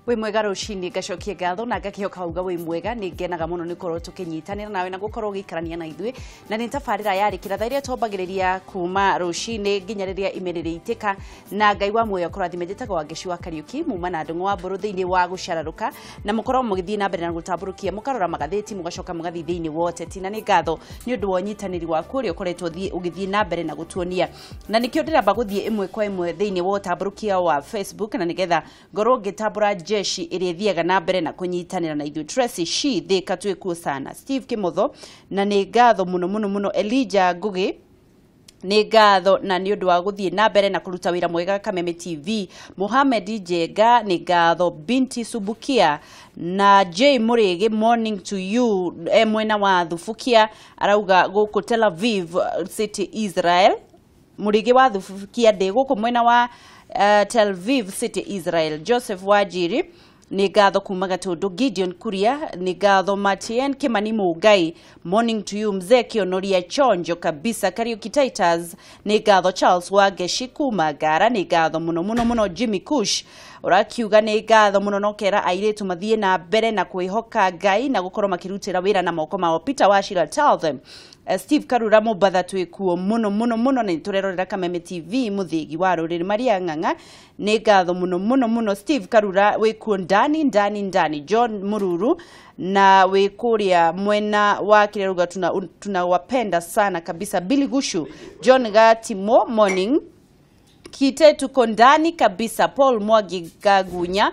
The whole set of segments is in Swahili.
we mwega rucini gacokie ngatho na ngakĩhoka uga we mwega nĩ ngenaga mũno nĩ korwo tũkĩnyitanĩra nawe na gũkorwo gĩkarania na ithuĩ na nĩ tabarĩra yarĩkĩra thaa iria tombagĩrĩria kuma rucini nginya rĩrĩa imerĩrĩ itĩka na Ngai wa muoyo kũrathime njĩtagwo Wangeci wa Kariuki muma na ndung'u wa mbũrũ thĩinĩ wa gũcararũka na mũkorwo mũgĩthiĩ na mbere na gũtambũrũkia mũkarora magathĩti mũgacoka mũgathiĩ thĩinĩ wa ũteti na nĩ ngatho nĩ ũndũ wa ũnyitanĩri waku ũrĩa ũkoretwo ũgĩthiĩ na mbere na gũtuonia na nĩkĩo ndĩramba gũthiĩ ĩmwe kwa ĩmwe thĩinĩ wa ũtambũrũkia wa Facebook na nĩgetha ngorwo ngĩtambũra jeshi ĩrĩa thiaga na mbere na kũnyitanĩra na ithuĩ Tracy Shi thĩka twĩkuo sana Steve Kimotho na nĩ ngatho mũno Elijah Ngugi nĩ ngatho na nĩ ũndũ wa gũthiĩ na mbere na kũruta wĩra mwega Kameme TV Mohamed Jenga nĩ ngatho Binti Subukia na J Murigi morning to you mwena wa Thufukia arauga gũkũ Tel Aviv City Israel Murigi wa Thufukia ndĩ gũkũ mwena wa Tel Aviv City Israel Joseph Wajiri nĩ ngatho kuma Gatundu Gideon Kuria nĩ ngatho Matien Kimani Mugai morning to you Mzee Kionoria Chonjo kabisa Kariuki Titans nĩ ngatho Charles Wangeci kuma Ngara nĩ ngatho mũno Jimmy Kush urakiuga nĩ ngatho mũno no kera airĩtu mathiĩ na mbere na kwĩhoka Ngai na gũkorwo makĩrutĩra wĩra na moko mao Peter Wachira tell them Steve Karura Mũbatha twĩkuo mũno nĩ tũrerorera Kameme TV mũthĩgi wa rũrĩrĩ Maria Ng'ang'a nĩ ngatho mũno Steve Karura wĩkuo ndani John Mururu na wĩkũrĩa mwena wa Kireruga tunawapenda sana kabisa Billy Gushu John Gatimo morning Kite tuko ndani kabisa Paul Mwagi Gagunya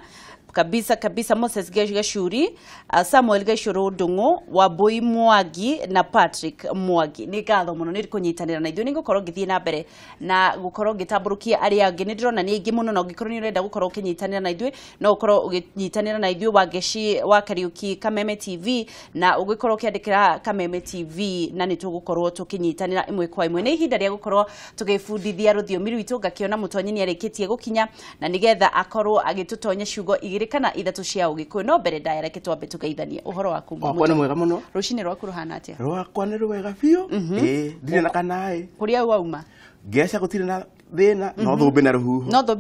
kabisa Moses Gashuri Samuel Gashuru Ndung'u Wabui Mwagi na Patrick Mwagi nĩ ngatho mũno nĩ kũnyitanĩra na ithuĩ nĩ gũkorwo ngĩthiĩ na mbere na gũkorwo ngĩtambũrũkia arĩa angĩ nĩ ndĩrona nĩ aingĩ mũno na ũngĩkorwo nĩ ũrenda gũkorwo ũkĩnyitanĩra na ithuĩ no ũkorwo ũkĩnyitanĩra na ithuĩ Wangeci wa Kariuki Kameme TV na ũgĩkorwo ũkĩandĩkĩra Kameme TV na nĩ tũgũkorwo tũkĩnyitanĩra ĩmwe kwa ĩmwe nĩ ihinda rĩa gũkorwo tũgĩbundithia rũthiomi rwitũ ngakĩona mũtonyi nĩ arĩkĩtie gũkinya na nĩgetha akorwo agĩtũtonya ciugo igĩrĩ kana ithatũ cia ũgĩkũyũ no mbere ndayareke twambe tũgeithanie ũhoro waku mũno mwega mũno rũcinĩ rwaku ruhana atĩa rwakwa nĩ rwega biũ ndirĩ na kanaĩ kũrĩa wauma ngeca gũtirĩ na thĩna no thũmbĩ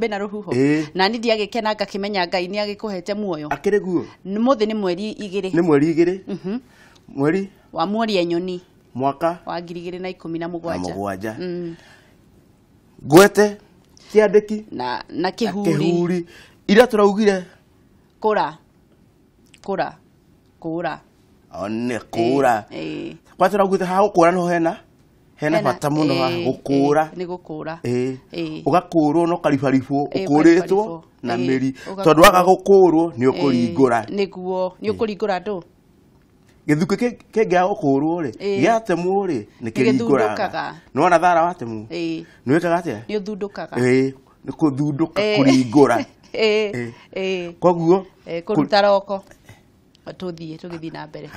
na rũhuho na nĩ ndiagĩkena ngakĩmenya Ngai nĩ agĩkũhete muoyo akĩrĩ guo mũthĩ nĩ mweri 2 nĩ mweri 2 mweri wa Mworia Nyoni mwaka wa 2017 ngwete kĩandĩki na kĩhuri ira tũraugire kũra one kũra kwa tũraugire ha gũkũra no hena bata mũno ha gũkũra nĩ gũkũra ũgakũrwo no karibaribwo ũkũrĩtwo na mĩri tondũ waga gũkũrwo nĩ ũkũringũra nĩguo nĩ ũkũringũra ndũ gĩthukĩ kĩngĩa gũkũrwo rĩ gĩatemwo rĩ nĩ kĩringũraga no na thara watemwo nĩ wĩkaga atĩa nĩ ũthundũkaga nĩ kũthundũka kũringũra koguo kũruta roko tũgĩthiĩ na mbere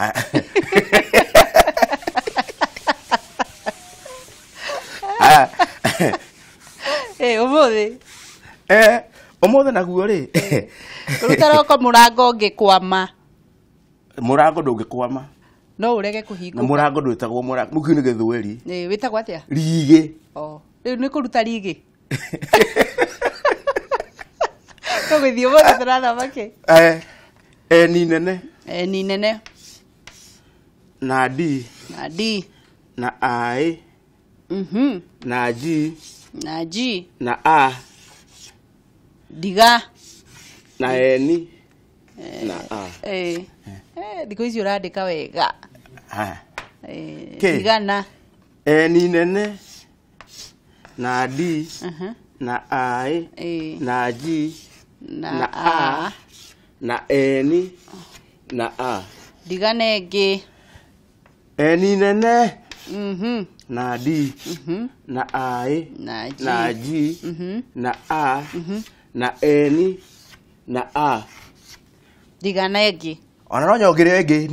ũmũthĩ naguo rĩ kũruta roko mũrango ũngĩkwama mũrango ndũngĩkwama no ũrege kũhingũka na mũrango ndwĩtagwo mũrango mũkiu nĩ gĩthweri wĩtagwo atĩa rigĩ rĩu nĩ kũruta rigĩ tũgĩthiĩ mũthĩ tũrathamake ni nene na D na I na G na A diga na N na A thikũ ici ũrandĩka wega digana ni nene na D na I na G na A na N na A digane ĩngĩ ni nene na D na I na G na A na N na A digana ĩngĩ ona no nyongere ĩngĩ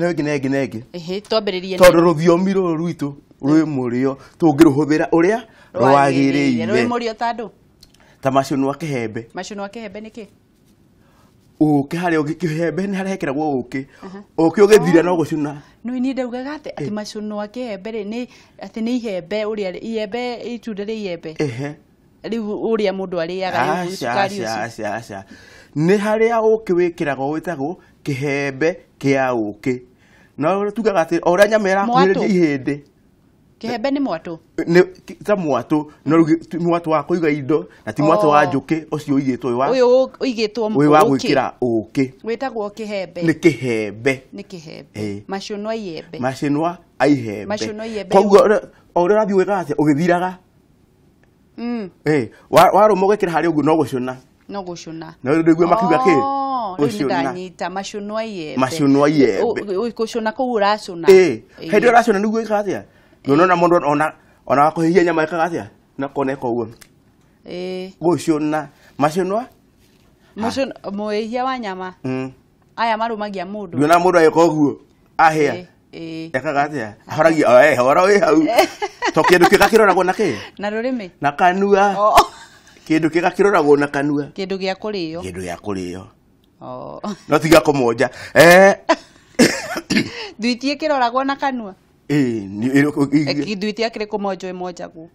twambĩrĩrie tondũ rũthiomi rũrũ rwitũ rwĩ mũrĩo tũngĩrũhũthĩra ũrĩa rwagĩrĩire rwĩ mũrĩo tandũ ta macũnũ a kĩhembe nĩkĩ ũkĩ harĩa ũgĩkĩhembe nĩ harĩa hekeragwo ũkĩ ũgĩthira no gũcuna no ni ndaugaga atĩ macũnũ a kĩhembe nĩ atĩ nĩ ihembe ũrĩa ihembe itunda rĩ ihembe rĩu ũrĩa mũndũ arĩaga cukari ũcio nĩ harĩa ũkĩ wĩkĩragwo wĩtagwo kĩhembe kĩa ũkĩ. No tugaga atĩ o ũrĩa nyama ĩrakuhĩrĩria ihĩndĩ. Kĩhembe nĩ mwatũ? Ta mwatũ, no mwatũ wa kũiga indo na ti mwatũ wa njũkĩ ũcio ũigĩtwo ũyũ ũigĩtwo ũyũ wa gwĩkĩra ũkĩ. Wĩtagwo kĩhembe? Nĩ kĩhembe. Nĩ kĩhembe. Macinwo ihembe. Macinwo ihembe. Macinwo ihembe. Koguo o ũrĩa ũrathiĩ gwĩka atĩa ũgĩthiraga. Warũma ũgekĩra harĩa ũguo no gũcũna. No gũcũna. Na nĩguo makiuga kĩ? Rĩu nĩndanyita macinwo ihembe. Macinwo ihembe. Gũcũna kũu ũracũna. Hĩndĩ ĩyo ũracũna nĩguo ĩkaga atĩa? Nona mũndũ ona wakũhĩhia nyama ĩkaga atĩa? Na kona ĩka ũguo. Gũcũna. Macinwo? Mũhĩhia wa nyama. Aya marũmagia mũndũ. Nĩona mũndũ agĩka ũguo ahĩa. Ekaga atĩa? Ahoragia horo wĩ hau. To kĩndũ kĩega kĩroragwo na kĩ? Na rũrĩmĩ? Na kanua. Kĩndũ kĩega kĩroragwo na kanua. Kĩndũ gĩa kũrĩo. Kĩndũ gĩa kũrĩo. No tiga kũmonja. Nduitie kĩroragwo na kanua. Nduitie akĩrĩ kũmonjwo ĩmonjagwo.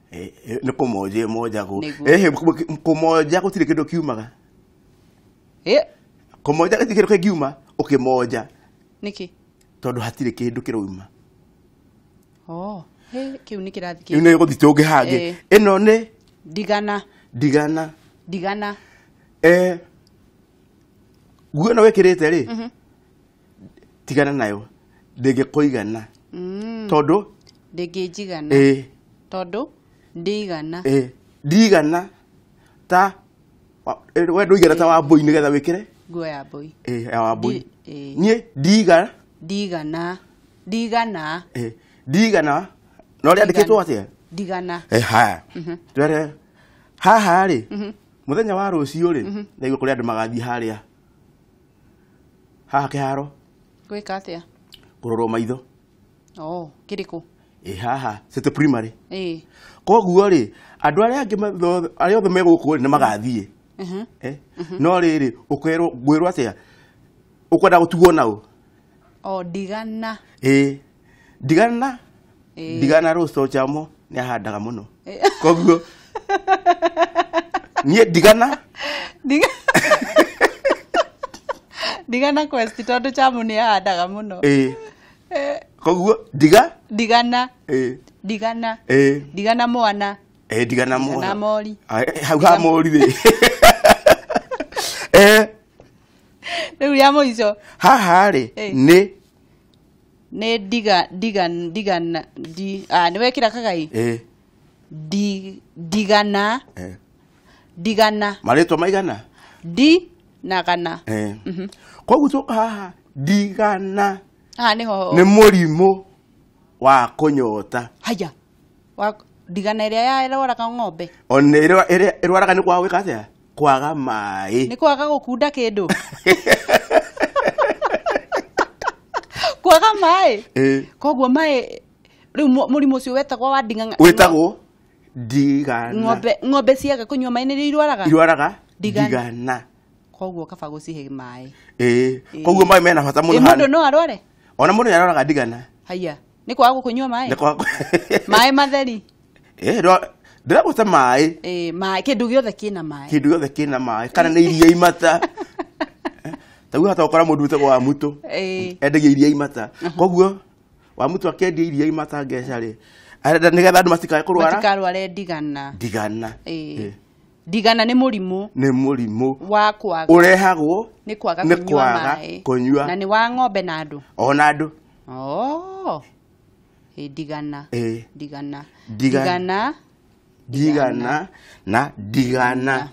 Nĩ kũmonjwo ĩmonjagwo. Kũmonja gũtirĩ kĩndũ kiumaga. Kũmonja gũtirĩ kĩndũ kĩngiuma ũkĩmonja. Nĩkĩ? Tondũ hatirĩ kĩndũ kĩroima. Kĩu nĩ kĩrathi kĩu. Nĩ gũthi tũngĩhange. Ĩno nĩ ndigana. Ndigana. Ndigana. Nguo ĩno wĩkĩrĩte rĩ, tigana nayo, ndĩngĩkũigana. Tondũ ndĩngĩnjigana. Tondũ ndigana. Ndigana ta we ndũigana ta Wambũi nĩgetha wĩkĩre nguo ya Mbũi. Ya Wambũi. Niĩ ndigana. Ndigana. Ndigana. Ndigana. No rĩandĩkĩtwo atĩa? Ndigana. Haya. Twere haha rĩ, mũthenya wa rũciũ rĩ, nĩguo kũrĩa andũ magathiĩ harĩa. Haha kĩharo. Gwĩka atĩa? Kũrorwo maitho. Kĩrĩkũ? Haha, City Primary. Koguo rĩ, andũ arĩa othe megũkũ rĩ nĩ magathiĩ. No rĩrĩ, ngwĩrwo atĩa? Ũkwenda gũtugwo naũ? Ndigana. Ndigana. Ndigana Rose Ochamo nĩ ahandaga mũno. Koguo niĩ ndigana. Ndigana Quest tondũ Chamu nĩ ahandaga mũno. Koguo ndigana. Ndigana. Ndigana mwana. Ndigana mwana. Na mori. Hau ha mori rĩ. Rĩu rĩa mũico. Haha rĩ nĩ ndigana. Nĩ wekĩra kagai? Ndigana. Ndigana. Marĩtwa maigana? Na gana. Koguo tũka haha ndigana. Nĩho. Nĩ mũrimũ wa kũnyota. Haya. Ndigana ĩrĩa ĩrwaraga ng'ombe. Ona ĩrĩa ĩrwaraga nĩ kwaga gwĩka atĩa? Kwaga maĩ. Nĩ kwaga gũkunda kĩndũ. Kwaga maĩ. Koguo maĩ rĩu mũrimũ ũcio wetagwo wa ndigana. Wetagwo ndigana. Ng'ombe ciaga kũnyua maĩ nĩ irwaraga? Irwaraga ndigana. Koguo kaba gũcihe maĩ. Koguo maĩ mena bata mũno. Mũndũ no arware? Ona mũndũ nĩarwaraga ndigana. Haya. Nĩ kwaga kũnyua maĩ? Nĩ kwaga. Maĩ matheri. Ndĩragũta maĩ. Maĩ kĩndũ gĩothe kĩna maĩ. Kĩndũ gĩothe kĩna maĩ. Kana nĩ iria imata. Taguo hata ũkora mũndũ wĩtagwo Wamũtũ. Endagia iria imata. Koguo Wamũtũ akĩendia iria imata ngeca rĩ. Arenda nĩgetha andũ matikae kũrwara. Matikarware ndigana. Ndigana. Ndigana nĩ mũrimũ. Nĩ mũrimũ. Wa kwaga. Ũrehagwo nĩ kwaga kũnyua maĩ. Na nĩ wa ng'ombe na andũ. Ona andũ. Ndigana. Ndigana. Ndigana. Ndigana na ndigana.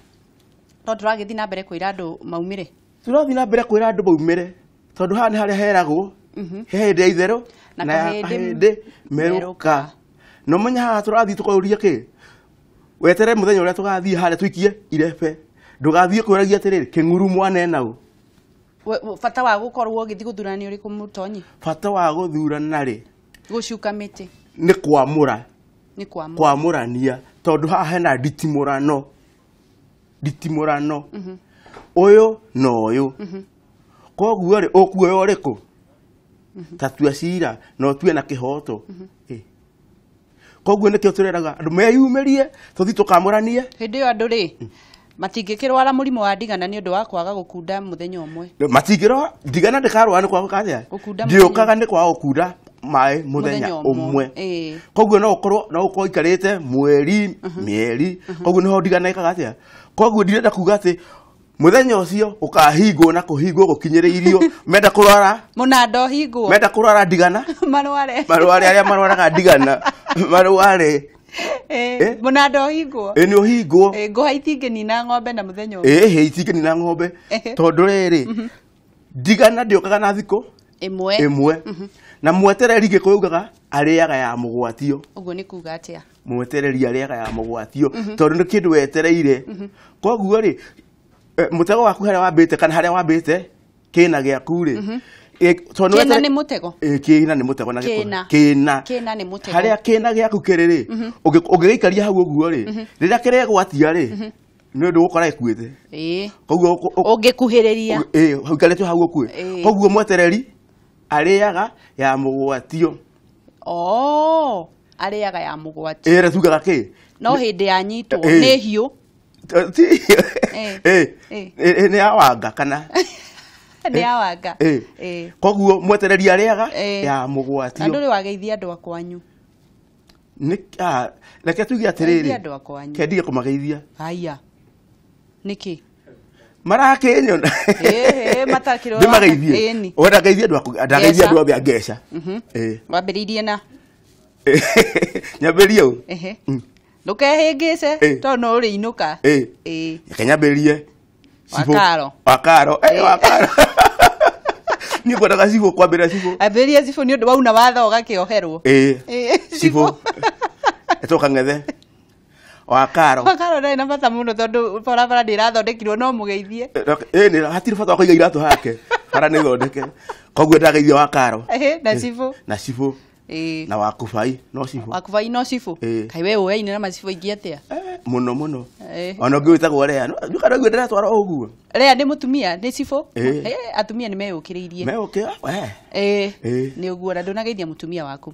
No tũragĩthiĩ na mbere kwĩra andũ maumĩre. Tũrathiĩ na mbere kwĩra andũ maumĩre. Tondũ haha nĩ harĩa heragwo. He hĩndĩ ya itherũ na hĩndĩ merũka. No menya haha tũrathiĩ tũkauria kĩ? Wetere mũthenya ũrĩa tũgathiĩ harĩa tũikie irebe. Ndũgathiĩ kwĩragia atĩrĩrĩ kĩng'uru mwana ena ũ. Bata wa gũkorwo ũgĩthiĩ gũthurania ũrĩkũ Mũtonyi? Bata wa gũthurana rĩ. Gũcuka mĩtĩ. Nĩ kwamũra. Nĩ kwamũrania. Tondũ haha hena nditimũrano. Nditimũrano. Ũyũ na ũyũ. Koguo rĩ ũkuoya ũrĩkũ? Ta tua cira no tue na kĩhoto. Koguo nĩkĩo tũreraga andũ meyumĩrie tũthiĩ tũkamũranie. Hĩndĩ ĩyo andũ rĩ matingĩkĩrwara mũrimũ wa ndigana nĩ ũndũ wa kwaga gũkunda mũthenya ũmwe. Matingĩrwara ndigana ndĩkarwara nĩ kwaga kathia. Ndiũkaga nĩ kwaga gũkunda maĩ mũthenya ũmwe. Koguo no ũkorwo ikarĩte mweri mĩeri, koguo nĩho ndigana ĩkaga atĩa. Koguo ndirenda kuga atĩ muthenya ucio ukahingwo na kuhingwo gukinyiriirio menda kurwara munando hingwo menda kurwara ndigana marware aria marwaraga ndigana marware munando hingwo ni uhingwo nguha itingeni na ng'ombe na muthenya itingeni na ng'ombe tondu riri ndigana ndiokaga na thiko imwe na mwetereri gikuugaga ariaga ya mugwatio uguo ni kuga atia mwetereri ariaga ya mugwatio tondu ni kindu wetereire koguo ri mutego waku haria wambite kana haria wambite kina giaku ri kina ni mutego kina ni mutego na kina ni mutego haria kina giaku kiri ri ungiikaria hau uguo ri riria kiregwatia ri ni ndu gukora ikuite koguo ungikuhiriria hau karetwo hau ukue koguo mwetereri ariaga ya mugwatio ariaga ya mugwatio tugaga ki no hindi ya nyitwo ni hiu ni awanga kana ni awanga koguo mwetereri ariaga ya mugwatio andu ri wageithia andu akwanyu ni reke tuge atiriri andu akwanyu kendige kumageithia haya niki marakinyona matakiro ndimageithie wenda geithia andu othe angeca wambiriirie na nyambirie ndukehingĩce to no uri inuka kenyambirie wakaro ni ngwendaga cibo kwambĩrĩria cibo ambĩrĩria cibo nĩ ũndũ wauna watho ũgakĩoherwo cibo etoka ng'ethe wakaro ndari na bata mũno tondũ barabara ndĩrathondekirwo no mũgeithie nĩ hatirĩ bata wa kũiga iratũ hake bara nĩ thondeke koguo ndageithia wakaro na cibo na wakubai no cibu kai we uyaine na macibu ingi atia muno ona ngi witagwo rea ndukana gwe ndiratwara uguo rea ni mutumia ni cibu atumia ni meyukiriirie ni uguo na ndunageithia mutumia waku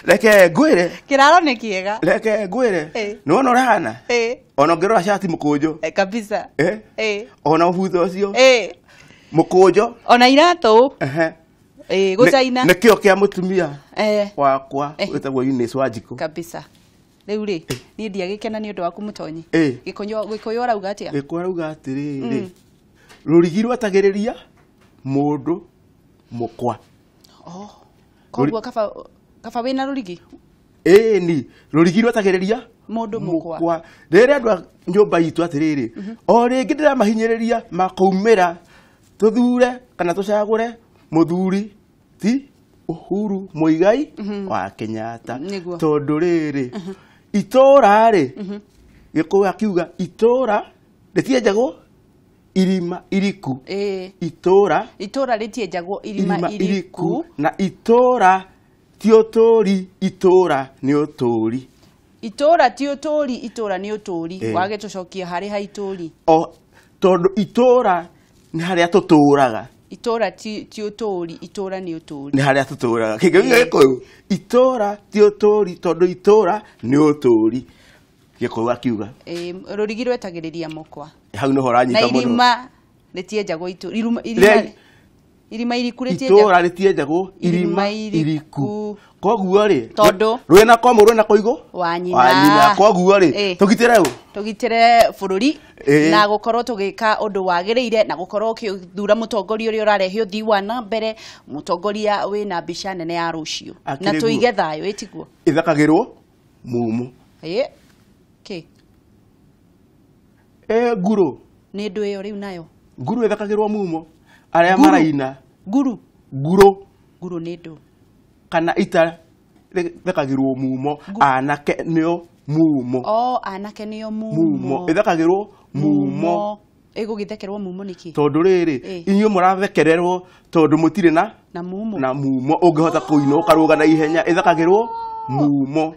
reke ngwire kiraro ni kiega reke ngwire ni wona urahana ona ngirora shati mukunjo kabisa ona ubutho ucio mukunjo ona iratu gucaina nikio kia mutumia wakwa witagwo Eunice Wanjiku kabisa riu ri ni ndiagikena ni undu waku mutonyi gikuyu arauga atia arauga atiriri rurigi rwatagiriria mundu mukwa koguo kaba wina rurigi ni rurigi rwatagiriria mundu mukwa riri andu nyumba itu atiriri o ringi ndiramahinyiriria makaumira tuthure kana tucagure muthuri ti Uhuru Muigai wa Kenyatta tondu riri itora ri gikuyu akiuga itora ritienjagwo irima iriku itora ritienjagwo irima iriku na itora ti uturi itora ni uturi itora ti uturi itora ni uturi wage tucokia hari ha ituri tondu itora ni haria tuturaga itora ti uturi itora ni uturi ni haria tuturaga gikuyu itora ti uturi tondu itora ni uturi gikuyu akiuga rurigi rwetagiriria mukwa hau no horanyita muno na irima ritienjagwo irima iriku itora ritienjagwo irima iriku koguo ri tondu rwina komo rwina koigo wanyina koguo ri tugitire bururi na gukorwo tugika undu wagiriire na gukorwo ukithura mutongoria uria urarehe uthii wa na mbere mutongoria wina mbica nene ya rucio na tuige thayo itiguo ithakagirwo mumu nguru ni ndu iyo riu nayo nguru ithakagirwo mumo aria maraina nguru ni ndu kana ita thekagirwo mumo anake nio mumo anake nio mumo ithekagirwo mumo githikerwo mumo niki tondu riri inyuĩ mũrathekererwo tondu mũtirĩ na mumo ũngĩhota kũina ũkaruga na ihenya ithekagirwo mumo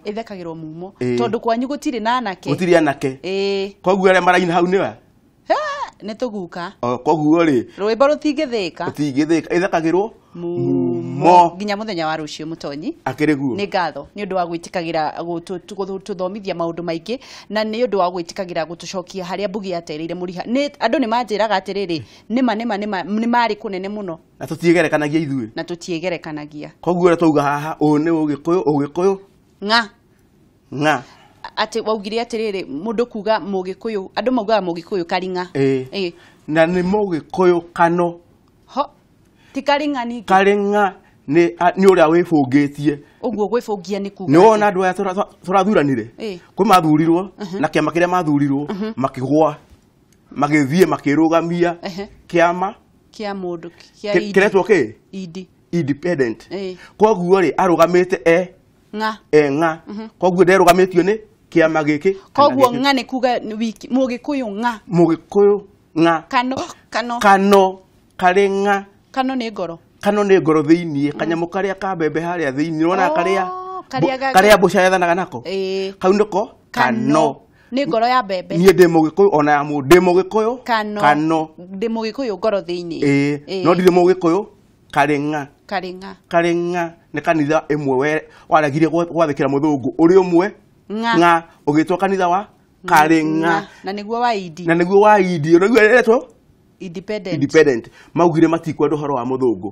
tondu kwanyu gutiri na anake koguo aria maraina hau niwe nĩ tuguka koguo ri rwĩmbo rũtingĩthĩka ithekagirwo mumo nginya muthenya wa rucio mutonyi akiriguo ni ngatho ni undu wa gwitikagira tuthomithia maundu maingi na ni undu wa gwitikagira gutucokia haria mbugi yatereire muriha ni andu ni manjiraga atiriri nima ni mari kunene muno na tutiegerekanagia ithuĩ na tutiegerekanagia koguo ria twauga haha ũũ nĩ ũgĩkũyũ nga ati waugire atiriri mundu kuga mugikuyu andu maugaga mugikuyu karinga na nĩ mũgĩkũyũ kano ho ti karinga ni karinga nĩ ũrĩa wĩbũngĩtie ũguo gwĩbũngia nĩ kuga nĩ wona andũ aya tũrathuranire kwĩ mathurirwo na kĩama kĩrĩa mathurirwo makĩgwa magĩthiĩ makĩrũgamia kĩama kĩa mũndũ kĩretwo kĩ independent koguo rĩ arũgamĩte nga koguo nderũgamĩtio nĩ kĩama gĩkĩ koguo nga nĩ kuga mũgĩkũyũ nga kano karĩ nga kano nĩ ngoro ngoro thĩinĩ kanyamũ karĩa ka mbembe harĩa thĩinĩ wona karĩa mbũca yethanaga nako kau nĩko kano nĩ ngoro ya mbembe niĩ ndĩ mũgĩkũyũ ona ya mũndũ ndĩ mũgĩkũyũ kano ndĩ mũgĩkũyũ ngoro thĩinĩ no ndirĩ mũgĩkũyũ karĩ nga nĩ kanitha ĩmwe waregire gwathĩkĩra mũthũngũ ũrĩ ũmwe nga ũgĩtwo kanitha wa karĩ nga na nĩguo wa idi ũraigua rĩretwo independent maugire matikwenda ũhoro wa mũthũngũ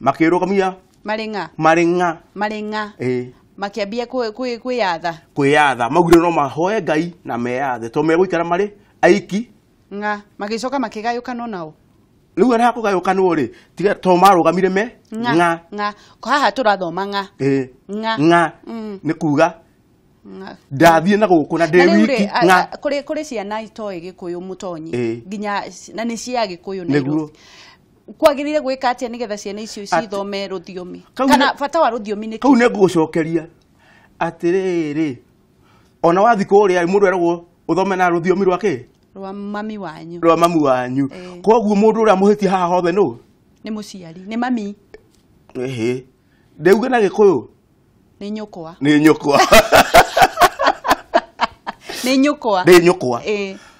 makĩrũgamia marĩ nga makiambia kwĩyatha maugire no mahoe Ngai na meyathe to megũikara marĩ aiki nga magĩcoka makĩgayũkanwo nao rĩu arĩa kũgayũkanwo rĩ tiga to marũgamire me nga haha tũrathoma nga nĩ kuga ndathiĩ na gũkũ na ndĩ wiki nga kũrĩ ciana itoĩ gĩkũyũ mũtonyi nginya na nĩ cia gĩkũyũ Nairobi kwagĩrĩire gwĩka atĩa nĩgetha ciana icio cithome rũthiomi kana bata wa rũthiomi nĩ kau nĩ ngũgũcokeria atĩrĩrĩ ona wathiĩ kũrĩa mũndũ eragwo ũthome na rũthiomi rwakĩ rwa mami wanyu koguo mũndũ ũrĩa mũhĩtie haha hothe nũ nĩ mũciari nĩ mami ndeuge na gĩkũyũ nĩ nyũkwa nĩ nyũkwa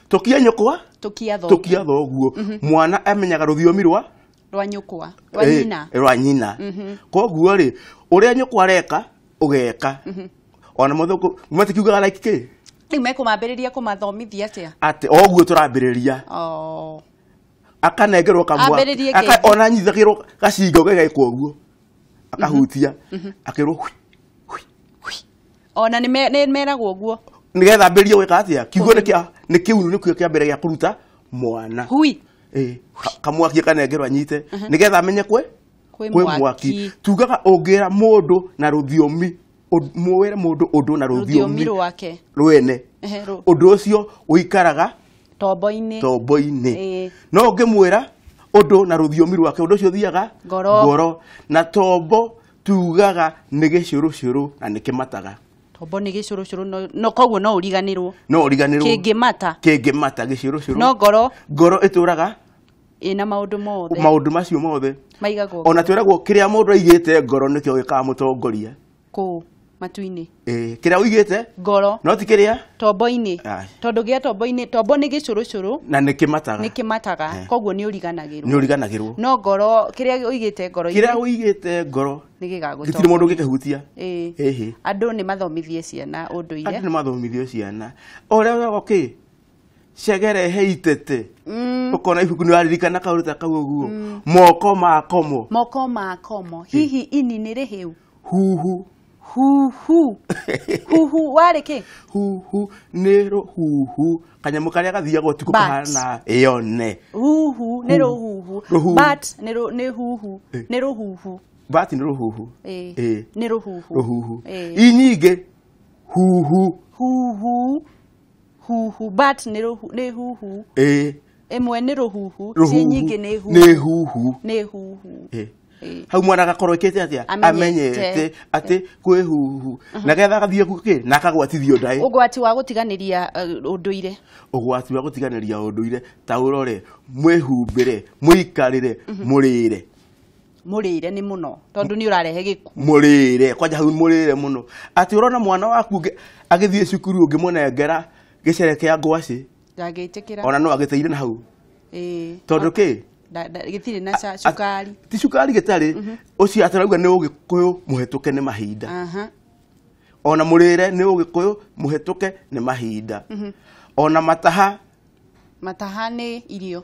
tũkie nyũkwa tũkia thoguo mwana amenyaga rũthiomi rwa nyũkwa rwa nyina koguo rĩ ũrĩa nyũkwa areka ũgeka ona mũthũngũ matikiugaga like kĩ rĩu mekũmambĩrĩria kũmathomithia atĩ oguo tũrambĩrĩria akanengerwo kamwa ona nyithagĩrwo gacingo gĩgekwo ũguo akahutia akĩrwo ona nĩ meragwo ũguo nĩgetha ambĩrĩrie gwĩka atĩa kiugo nĩ kĩu nĩkĩo kĩa mbere gĩa kũruta mwana kamwaki kanengerwo anyite nĩgetha amenye kwĩ mwaki tugaga ũngĩra mũndũ na rũthiomi mwĩre mũndũ ũndũ na rũthiomi rwene ũndũ ũcio ũikaraga tombo-inĩ no ũngĩmwĩra ũndũ na rũthiomi rwake ũndũ ũcio ũthiaga ngoro na tombo tugaga nĩ gĩcũrũcũrũ na nĩ kĩmataga tombo nĩ gĩcũrũcũrũ no koguo no ũriganĩrwo kĩngĩmata gĩcũrũcũrũ no ngoro ĩtũraga ĩna maũndũ macio mothe maigagwo ona twĩragwo kĩrĩa mũndũ aigĩte ngoro nĩkĩo gĩkaga mũtongoria matu-inĩ kĩrĩa ũigĩte ngoro no ti kĩrĩa tombo-inĩ tondũ gĩa tombo-inĩ tombo nĩ gĩcũrũcũrũ na nĩ kĩmataga koguo nĩ ũriganagĩrwo no ngoro kĩrĩa ũigĩte ngoro nĩ gĩtirĩ mũndũ ũngĩkĩhutia andũ nĩ mathomithie ciana ũndũire ũrĩa cegerehe itete ũkona ibuku nĩ waririkana kaũndũ ta kau ũguo moko makomo hihi ini nĩ rĩhĩu huhu warĩ kĩ nĩ rũhuhu kanyamũ karĩa gathiaga ũtukũ kahana yone huhu nĩ rũhuhu bat nĩ huhu nĩ rũhuhu bat nĩ rũhuhu nĩ rũhuhu inyingĩ huhu bat nĩ huhu ĩmwe nĩ rũhuhu ciĩ nyingĩ nĩ huhu hau mwana agakorwo ĩkĩte atĩa amenyete atĩ kwĩ huhu na getha agathiĩ kĩ na akagwatithio ndaĩ ũgwati wa gũtiganĩria ũndũire ta ũrore mwĩhumbĩre mũikarĩre mũrĩre nĩ mũno tondũ nĩ ũrarehe gĩkuũ mũrĩre kwanja hau mũrĩre mũno atĩ ũrona mwana waku agĩthiĩ cukuru ũngĩmũnengera gĩcere kĩa ngwacĩ ndangĩtĩkĩra ona no agĩteire na hau tondũ kĩ gitire na cukari ti cukari gitari ucio atarauga ni ugikuyu muhetuke ni mahinda ona murire ni ugikuyu muhetuke ni mahinda ona mataha ni irio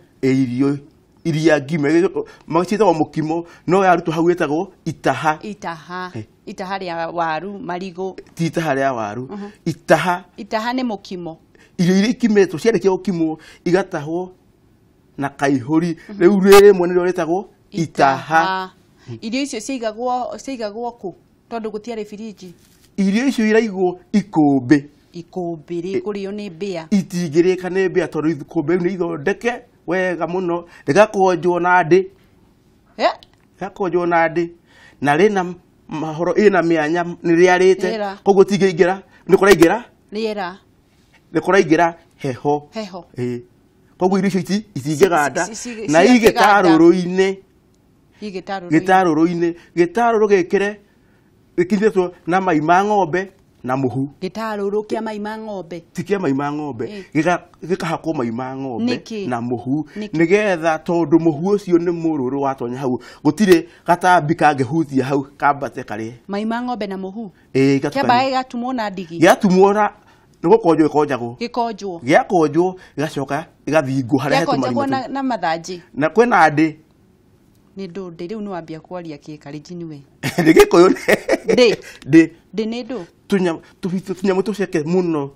iria ngime magicitagwo mukimo no yarutwo hau etagwo itaha ria waru marigo ti itaha ria waru itaha ni mukimo irio iria ikimetwo ciarĩkia gũkimwo igatahwo na kaihũri rĩu rĩmwe nĩrĩo rĩtagwo itaha irio icio ciaigagwo kũ tondũ gũtiarĩ firiji irio icio iraigwo ikũmbĩ rĩkũrĩo nĩ mbĩa itingĩrĩka nĩ mbĩa tondũ ikũmbĩ rĩu nĩ ithondeke wega mũno rĩgakonjwo na ndĩ na rĩna mahoro ĩna mĩanya nĩrĩarĩte koguo tingĩingĩra nĩkũraingĩra rĩera nĩkũraingĩra heho koguo irio icio itingĩganda na igĩtarũrũ-inĩ gĩtarũrũ gĩkĩre gĩkinyĩtwo na mai ma ng'ombe na mũhu gĩtarũrũ kĩa mai ma ng'ombe ti kĩa mai ma ng'ombe gĩkahakwo mai ma ng'ombe na mũhu nĩgetha tondũ mũhu ũcio nĩ mũrũrũ watonya hau gũtirĩ gatambi kangĩhutia hau kambate karĩe mai ma ng'ombe na mũhu kĩambaga gĩgatumwo na ndigi gĩatumwo na nĩgũkonjwo gĩkonjagwo gĩakonjwo gĩgacoka gĩgathingwo harĩa gĩakonjagwo na mathanjĩ na kwĩna ndĩ nĩ ndũndĩ rĩu nĩwambia kwaria Gĩkalenjin we nĩ Gĩkũyũ ndĩ nĩ ndũ tunyamũ tũceke mũno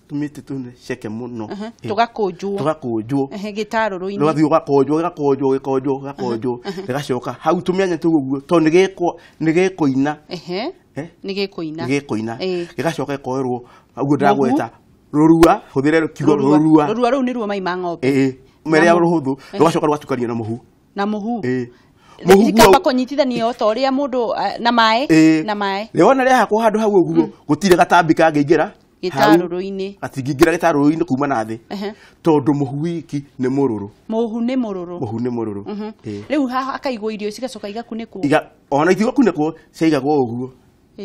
tũmĩtĩ tũceke mũno tũgakũnjwo gĩtarũrũ-inĩ ũgathiĩ ũgakonjwo gĩgacoka hau tũmĩanya tũu ũguo tondũ nĩ gĩkũina gĩgacoka gĩkoerwo ũguo ndagweta rũrua hũthĩre kiugo rũrua rũu nĩruo mai ma ng'ombe merĩa rũhũthũ rũgacoka rũgatukanio na mũhu ikamba kũnyitithanio ta ũrĩa mũndũ na maĩ rĩona rĩahakwo handũ hau ũguo gũtirĩ gatambi kangĩingĩra gĩtarũrũ-inĩ gatingĩingĩra gĩtarũrũ-inĩ kuma na thĩ tondũ mũhu wiki nĩ mũrũrũ rĩu haha akaigwo irio cigacoka igakunĩkwo ona itigũkunĩkwo ciaigagwo ũguo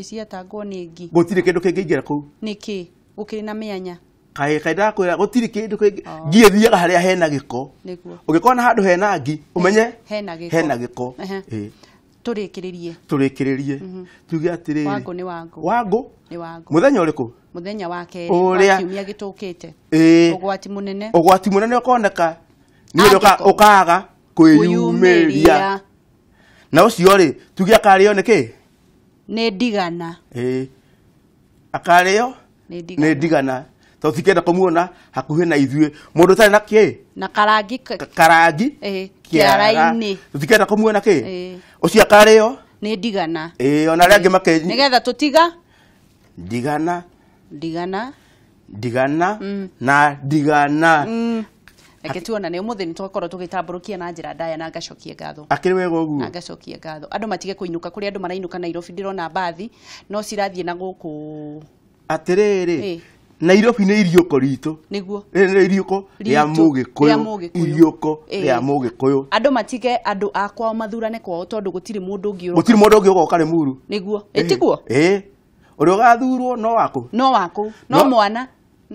ciatangwo nĩ ngi gũtirĩ kĩndũ kĩngĩingĩra kũu nĩkĩ gũkĩrĩ na mĩanya kaĩ ndakwĩra gũtirĩ kĩndũ kĩngĩ ngi ĩthiaga harĩa hena gĩko ũngĩkona handũ hena ngi ũmenye hena gĩko tũrĩkĩrĩrie tuge atĩrĩrĩ Wangũ mũthenya ũrĩkũ mũthenya wa kerĩ wa kiumia gĩtũkĩte ũgwati mũnene ũkoneka nĩ ũkaga kwĩyumĩria na ũcio rĩ tuge akarĩo nĩkĩ nĩ ndigana akarĩo nĩ ndigana tondũ tikenda kũmuona hakuhĩ na ithuĩ mũndũ ũtarĩ na kĩ na karangi kĩara-inĩ tũtikenda kũmuona kĩ ũcio akarĩo nĩ ndigana ona arĩa angĩ makenyi nĩgetha tũtiga ndigana na ndigana reke tuona nĩ ũmũthĩ nĩ twakorwo tũgĩtambũrũkia na njĩra ndaya na ngacokia ngatho akĩrĩ wega ũguo na ngacokia ngatho andũ matige kũinũka kũrĩ andũ marainũka Nairobi ndĩrona mbathi no cirathiĩ na gũkũ atĩrĩrĩ Nairobi nĩ iriũko ritũ nĩguo nĩ iriũko rĩa Mũgĩkũyũ andũ matige andũ akwa mathurane kwao tondũ gũtirĩ mũndũ ũngĩ ũgoka Limuru nĩguo ĩtiguo ũrĩa ũgathurwo no waku no mwana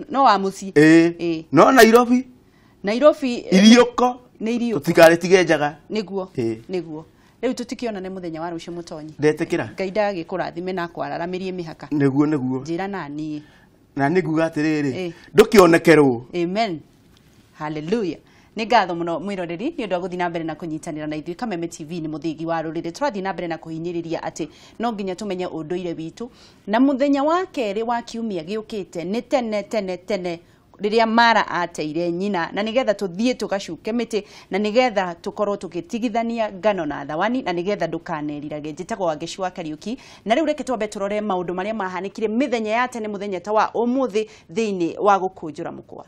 no wa mũciĩ no Nairobi iriũko tũtikarĩtige njaga nĩguo rĩu tũtikĩona nĩ mũthenya wa rũciũ mũtonyi ndetĩkĩra Ngai ndagĩkũrathime na kwararamĩrie mĩhaka nĩguo njĩra naniĩ na nĩnguga atĩrĩrĩ ndũkĩonekerwo amen hallelujah nĩ ngatho mũno mwĩroreri nĩ ũndũ wa gũthiĩ na mbere na kũnyitanĩra na ithuĩ Kameme TV nĩ mũthingi wa rũrĩrĩ tũrathiĩ na mbere na kũhinyĩrĩria atĩ no nginya tũmenye ũndũire witũ na mũthenya wa kerĩ wa kiumia gĩũkĩte nĩ tene rĩrĩa Mara ateire nyina na nĩgetha tũthiĩ tũgacuke mĩtĩ na nĩgetha tũkorwo tũgĩtigithania ngano na thawani na nĩgetha ndũkanerirage njĩtagwo Wangeci Kariuki na rĩu reke twambe tũrore maũndũ marĩa mahanĩkire mĩthenya ya tene mũthenya ta wa ũmũthĩ thĩinĩ wa gũkũnjũra mũkwa